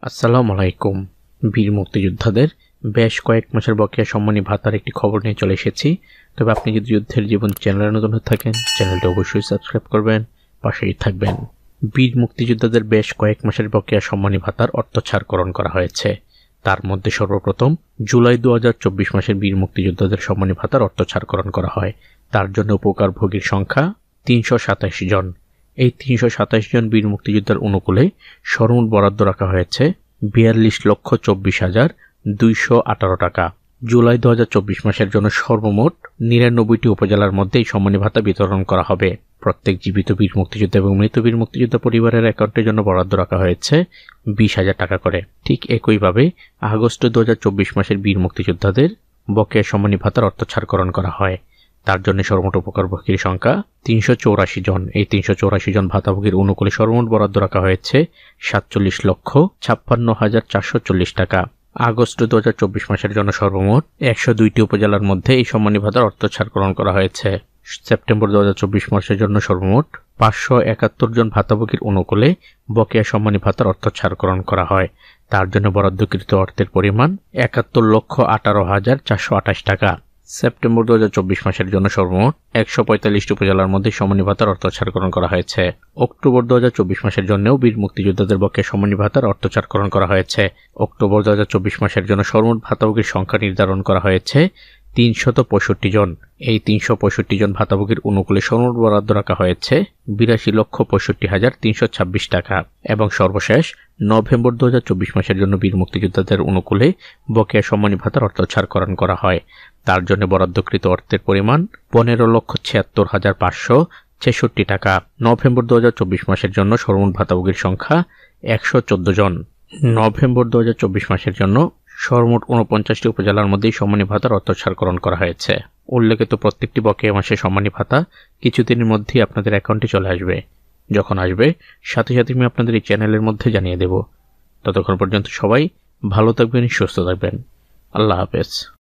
আসসালামু আলাইকুম। বীর মুক্তিযোদ্ধাদের বেশ কয়েক মাসের বকেয়া সম্মানী ভাতার একটি খবর নিয়ে চলে এসেছি। তবে আপনি যদি যুদ্ধের জীবন চ্যানেলে নতুন হয়ে থাকেন, চ্যানেলটি অবশ্যই সাবস্ক্রাইব করবেন, পাশেই থাকবেন। বীর মুক্তিযোদ্ধাদের বেশ কয়েক মাসের বকেয়া সম্মানী ভাতার অর্থ ছাড়করণ করা হয়েছে। তার মধ্যে সর্বপ্রথম জুলাই 2024 মাসের বীর মুক্তিযোদ্ধাদের সম্মানী ভাতার অর্থ ছাড়করণ করা হয়। তার জন্য উপকারভোগীর সংখ্যা 327 জন। এই 327 জন বীর মুক্তিযোদ্ধার অনুকূলে সর্বমোট বরাদ্দ রাখা হয়েছে 42,24,218 টাকা। জুলাই 2024 মাসের জন্য সর্বমোট 99টি উপজেলার মধ্যে এই সম্মানী ভাতা বিতরণ করা হবে। প্রত্যেক জীবিত বীর মুক্তিযোদ্ধা এবং মৃত বীর মুক্তিযোদ্ধা পরিবারের অ্যাকাউন্টের জন্য বরাদ্দ রাখা হয়েছে 20,000 টাকা করে। ঠিক একইভাবে আগস্ট 2024 মাসের বীর মুক্তিযোদ্ধাদের বকেয়া সম্মানী ভাতার অর্থ ছাড়করণ করা হয়। তার জন্য সর্বমোট উপকারভোগীর সংখ্যা 384 জন। এই 384 জন ভাতাভোগীর অনুকূলে সর্বমোট বরাদ্দ রাখা হয়েছে 47,56,440 টাকা। আগস্ট 2024 মাসের জন্য সর্বমোট 102টি উপজেলার মধ্যে এই সম্মানী ভাতার অর্থ ছাড়করণ করা হয়েছে। সেপ্টেম্বর 2024 মাসের জন্য সর্বমোট 571 জন ভাতাভোগীর অনুকূলে বকেয়া সম্মানী ভাতার অর্থ ছাড়করণ করা হয়। তার জন্য বরাদ্দকৃত অর্থের পরিমাণ 71,18,428 টাকা। সেপ্টেম্বর 2024 মাসের জন্য সর্বমোট 145টি উপজেলার মধ্যে সম্মানী ভাতার অর্থ ছাড়করণ করা হয়েছে। অক্টোবর 2024 মাসের জন্যও বীর মুক্তিযোদ্ধাদের বকেয়া সম্মানী ভাতার অর্থ ছাড়করণ করা হয়েছে। অক্টোবর 2024 মাসের জন্য সর্বমোট ভাতাভোগীর সংখ্যা নির্ধারণ করা হয়েছে 365 জন। এই 365 জন ভাতাভোগীর অনুকূলে সর্বমোট বরাদ্দ রাখা হয়েছে 82,65,326 টাকা। এবং সর্বশেষ নভেম্বর 2024 মাসের জন্য বীর মুক্তিযোদ্ধাদের অনুকূলে বকেয়া সম্মানী ভাতার অর্থ ছাড়করণ করা হয়। তার জন্য বরাদ্দকৃত অর্থের পরিমাণ 15,76,566 টাকা। নভেম্বর 2024 মাসের জন্য সর্বমোট ভাতাভোগীর সংখ্যা 114 জন। নভেম্বর 2024 মাসের জন্য সর্বমোট 49টি উপজেলার মধ্যেই সম্মানী ভাতার অর্থ ছাড়করণ করা হয়েছে। উল্লেখিত প্রত্যেকটি বকেয়া মাসে সম্মানী ভাতা কিছুদিনের মধ্যেই আপনাদের অ্যাকাউন্টে চলে আসবে। যখন আসবে সাথে সাথে আমি আপনাদের এই চ্যানেলের মধ্যে জানিয়ে দেব। ততক্ষণ পর্যন্ত সবাই ভালো থাকবেন, সুস্থ থাকবেন। আল্লাহ হাফেজ।